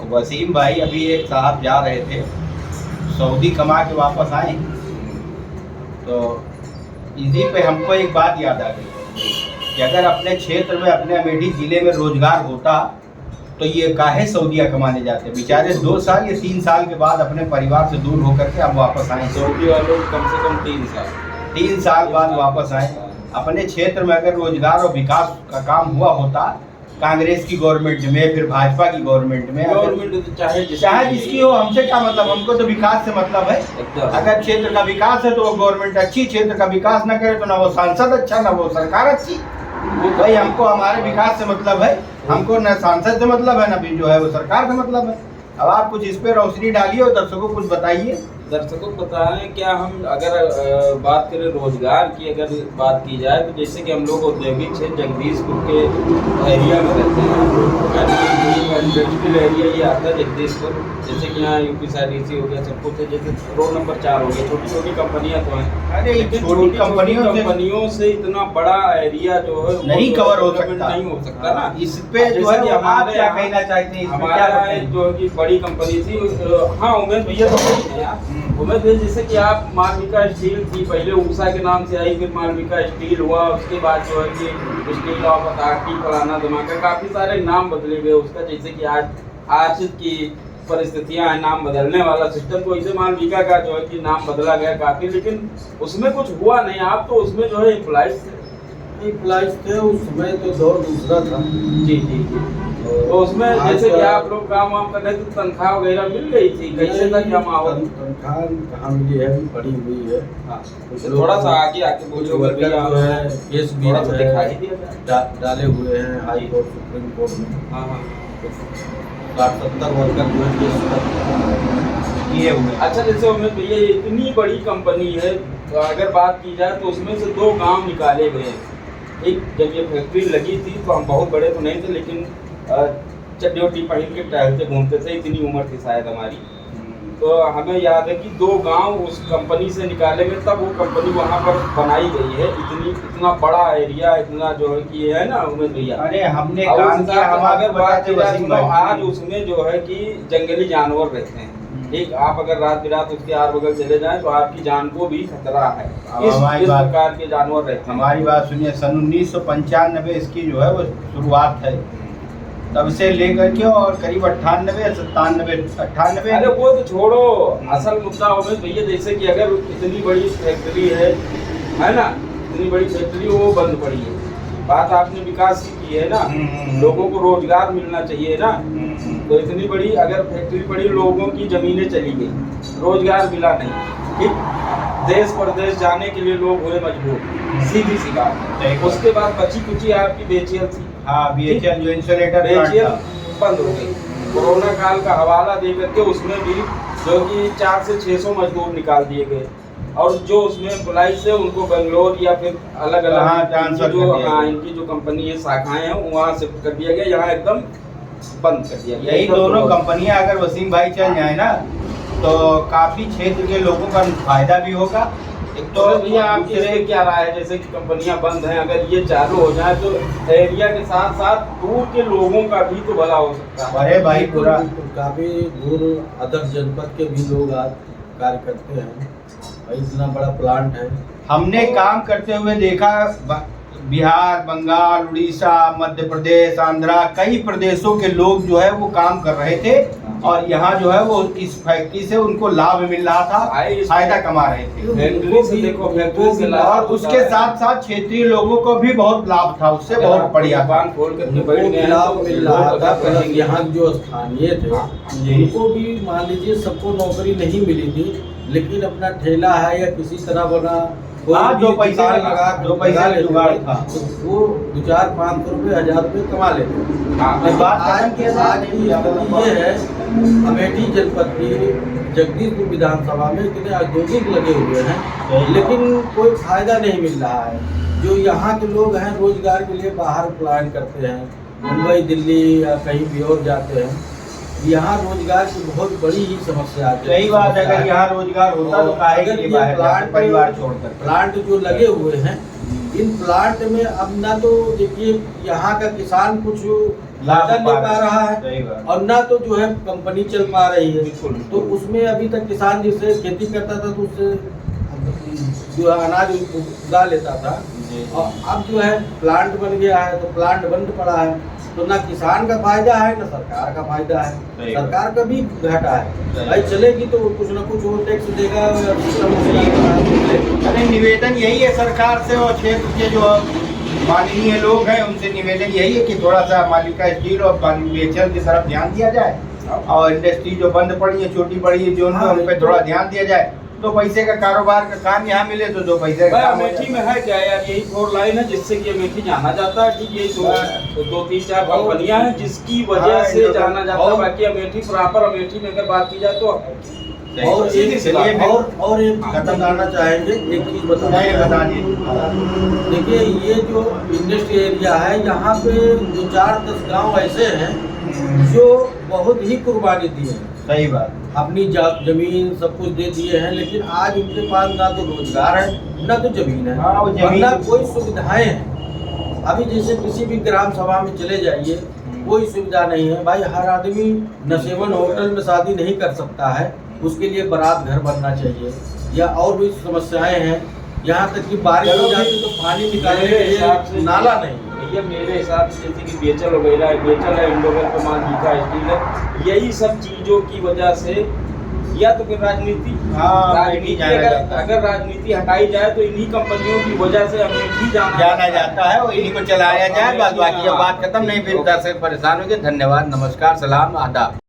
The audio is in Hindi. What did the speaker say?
वसीम भाई, अभी एक साहब जा रहे थे सऊदी कमा के वापस आए, तो इसी पे हमको एक बात याद आ गई कि अगर अपने क्षेत्र में, अपने अमेठी ज़िले में रोजगार होता तो ये काहे सऊदीया कमाने जाते बेचारे। 2 साल या 3 साल के बाद अपने परिवार से दूर होकर के अब वापस आए। सऊदी वालों को कम से कम 3 साल बाद वापस आए। अपने क्षेत्र में अगर रोजगार और विकास का काम हुआ होता कांग्रेस की गवर्नमेंट में, फिर भाजपा की गवर्नमेंट में, गवर्नमेंट चाहे जिसकी हो, हमसे क्या मतलब, हमको तो विकास से मतलब है। अगर क्षेत्र का विकास है तो वो गवर्नमेंट अच्छी, क्षेत्र का विकास न करे तो ना वो सांसद अच्छा, ना वो सरकार अच्छी। भाई हमको हमारे विकास से मतलब है, हमको न सांसद से मतलब है, न जो है वो सरकार से मतलब है। अब आप कुछ इस पे रोशनी डालिए और दर्शकों को कुछ बताइए। दर्शकों को बताएं क्या, हम अगर बात करें रोजगार की, अगर बात की जाए तो जैसे कि हम लोग औद्योगिक क्षेत्र जगदीशपुर के एरिया में रहते हैं, इंडस्ट्रियल एरिया ये आता है जगदीशपुर। जैसे कि यहाँ UPSRDC हो गया, सब कुछ है। जैसे रोड नंबर 4 हो गया, छोटी छोटी कंपनियाँ तो हैं, अरे छोटी कंपनियों से इतना बड़ा एरिया जो है नहीं कवर हो सकता, नहीं हो सकता ना। इस पे जो है आप क्या कहना चाहते हैं? हमारा जो है कि बड़ी कंपनी थी, हाँ उमेश भैया तो है यार, उमेश भैया जैसे कि आप मालविका स्टील थी, पहले ऊषा के नाम से आई, फिर मालविका स्टील हुआ, उसके बाद जो है कि स्टील ऑफ अथॉरिटी, फलाना धमाका, काफी सारे नाम बदले गए उसका। जैसे कि आज की परिस्थितियां हैं, नाम बदलने वाला सिस्टम, तो इसे मालविका का जो है कि नाम बदला गया काफी, लेकिन उसमें कुछ हुआ नहीं। आप तो उसमें जो है एम्प्लॉइज थे, उस समय तो दौर दूसरा था। जी जी जी। तो उसमें जैसे कि आप लोग काम वाम कर रहे थे, तनख्वाह वगैरह मिल गई थी, कैसे था क्या माहौल? तनख्वाह कहाँ मिली है, पड़ी हुई है। हाँ, थोड़ा सा आगे बोलिए। वर्कर जो है केस भी दिखाई दिया डाले हुए हैं हाई कोर्ट, सुप्रीम कोर्ट में। हाँ हाँ, 60-70 वर्कर जो है केस किए हुए। अच्छा, जैसे उमेश भैया इतनी बड़ी कंपनी है, तो अगर बात की जाए तो उसमें से 2 गांव निकाले गए हैं। एक जब ये फैक्ट्री लगी थी तो हम बहुत बड़े तो नहीं थे, लेकिन चड्डी वड्डी पहन के टहलते घूमते थे, इतनी उम्र थी शायद हमारी। तो हमें याद है कि 2 गांव उस कंपनी से निकाले गए, तब वो कंपनी वहाँ पर बनाई गई है। इतना बड़ा एरिया, इतना जो है कि है ना उमेश भैया। अरे हमने काम किया, हम अगर बात की जाए तो आज आज उसमें जो है कि जंगली जानवर रहते हैं। एक आप अगर रात बिरात उसके आर बगल चले जाएं तो आपकी जान को भी खतरा है। इस प्रकार के जानवर रहते हैं। हमारी बात सुनिए, सन 1995 इसकी जो है वो शुरुआत है, तब से लेकर के और करीब 98 या 97, अरे वो तो छोड़ो, असल मुद्दा उमेश भैया जैसे कि अगर इतनी बड़ी फैक्ट्री है ना, इतनी बड़ी फैक्ट्री वो बंद पड़ी है। बात आपने विकास की है ना, लोगों को रोजगार मिलना चाहिए ना। तो इतनी बड़ी अगर फैक्ट्री पड़ी, लोगों की जमीनें चली गई, रोजगार मिला नहीं, ठीक, देश प्रदेश जाने के लिए लोग हुए मजबूर, सीधी सी बात। उसके बाद बची कुची आपकी BHEL थी। हाँ, BHEL जो इंसुलेटर BHEL बंद हो गई। कोरोना काल का हवाला दे करके उसमें भी जो कि 400 से 600 मजदूर निकाल दिए गए, और जो उसमें एम्प्लॉइज है उनको बेंगलोर या फिर अलग अलग इनकी जो कंपनी है, शाखाएं हैं, वहाँ से कर दिया गया, यहाँ एकदम बंद कर दिया गया। यही दोनों कंपनियां अगर वसीम भाई चल जाए ना तो काफी क्षेत्र के लोगों का फायदा भी होगा। एक तो भैया आपकी क्या राय है, जैसे कि कंपनियां बंद हैं, अगर ये चालू हो जाए तो एरिया के साथ साथ दूर के लोगों का भी तो भला हो सकता है। अरे भाई पूरा काफी दूर अदर जनपद के भी लोग आज कार्य करते हैं। भाई इतना बड़ा प्लांट है, हमने काम करते हुए देखा, बिहार, बंगाल, उड़ीसा, मध्य प्रदेश, आंध्रा, कई प्रदेशों के लोग जो है वो काम कर रहे थे, और यहाँ जो है वो इस फैक्ट्री से उनको लाभ मिल रहा था, फायदा कमा रहे थे। और उसके साथ साथ क्षेत्रीय लोगों को भी बहुत लाभ था, उससे बहुत बढ़िया लाभ मिल रहा था। यहाँ जो स्थानीय थे उनको भी मान लीजिए सबको नौकरी नहीं मिली थी, लेकिन अपना ठेला है या किसी तरह बना, दो पैसे जुगाड़ था, वो 2-4-500 रुपये 1000 रुपये कमा लेते। आज की स्थिति ये है, अमेठी जनपद की जगदीशपुर विधानसभा में इतने औद्योगिक लगे हुए हैं, लेकिन कोई फायदा नहीं मिल रहा है। जो यहाँ के लोग हैं रोजगार के लिए बाहर प्लान करते हैं, मुंबई, दिल्ली या कहीं भी और जाते हैं। यहाँ रोजगार की बहुत बड़ी ही समस्या आती है। सही बात है, अगर यहाँ रोजगार होता तो काहे के लिए बाहर जाते, परिवार छोड़कर। प्लांट जो लगे हुए हैं, इन प्लांट में अब ना तो देखिए यहाँ का किसान कुछ फायदा ले पा रहा है सही बात। और ना तो जो है कंपनी चल पा रही है। बिल्कुल। तो उसमें अभी तक किसान जिससे खेती करता था तो उससे जो है अनाज उगा लेता था, और अब जो है प्लांट बन गया है तो प्लांट बंद पड़ा है, तो ना किसान का फायदा है ना सरकार का फायदा है। सही सरकार का भी घाटा है, सही। भाई चलेगी तो कुछ ना कुछ वो टैक्स देगा, सिस्टम उसका अरे निवेदन यही है सरकार से और क्षेत्र के जो माननीय लोग हैं उनसे निवेदन यही है कि थोड़ा सा मालिका स्टील और बीएचईएल की तरफ ध्यान दिया जाए और इंडस्ट्री जो बंद पड़ी है छोटी बड़ी जो उन पे थोड़ा ध्यान दिया जाए, तो पैसे का कारोबार का काम यहाँ मिले तो दो पैसे का काम हो अमेठी जाए। में है क्या यार, यही 4 लाइन है जिससे कि अमेठी जाना जाता है, ठीक यही दो तीन चार कंपनियां हैं जिसकी वजह से जाना जाता है, बाकी अमेठी प्रॉपर अमेठी में अगर बात की जाए तो और सीधी सी बात। और एक बताना चाहेंगे, एक चीज बताना देखिए, ये जो इंडस्ट्री एरिया है यहाँ पे जो 4-10 गांव ऐसे हैं जो बहुत ही कुर्बानी दिए हैं, सही बात, अपनी जमीन सब कुछ दे दिए हैं, लेकिन आज उनके पास ना तो रोजगार है ना तो जमीन है, हाँ, वो और जमीन ना कोई सुविधाएं हैं। अभी जैसे किसी भी ग्राम सभा में चले जाइए, कोई सुविधा नहीं है भाई। हर आदमी नशेवन होटल में शादी नहीं कर सकता है, उसके लिए बारात घर बनना चाहिए, या और भी समस्याएं हैं। यहाँ तक कि बारिश हो जाती तो पानी निकालने के लिए नाला नहीं। भैया मेरे हिसाब से जैसे कि बेचल वगैरह है, बेचल है, इंडोवेल पे मालविका स्टील है, यही सब चीजों की वजह से, या तो फिर राजनीति, अगर राजनीति हटाई जाए तो इन्हीं कंपनियों की वजह से अमेठी जाना जाता है और इन्हीं को चलाया जाए, बाकी बात खत्म नहीं, फिर दर्शक परेशान हो गए। धन्यवाद, नमस्कार, सलाम, आदाब।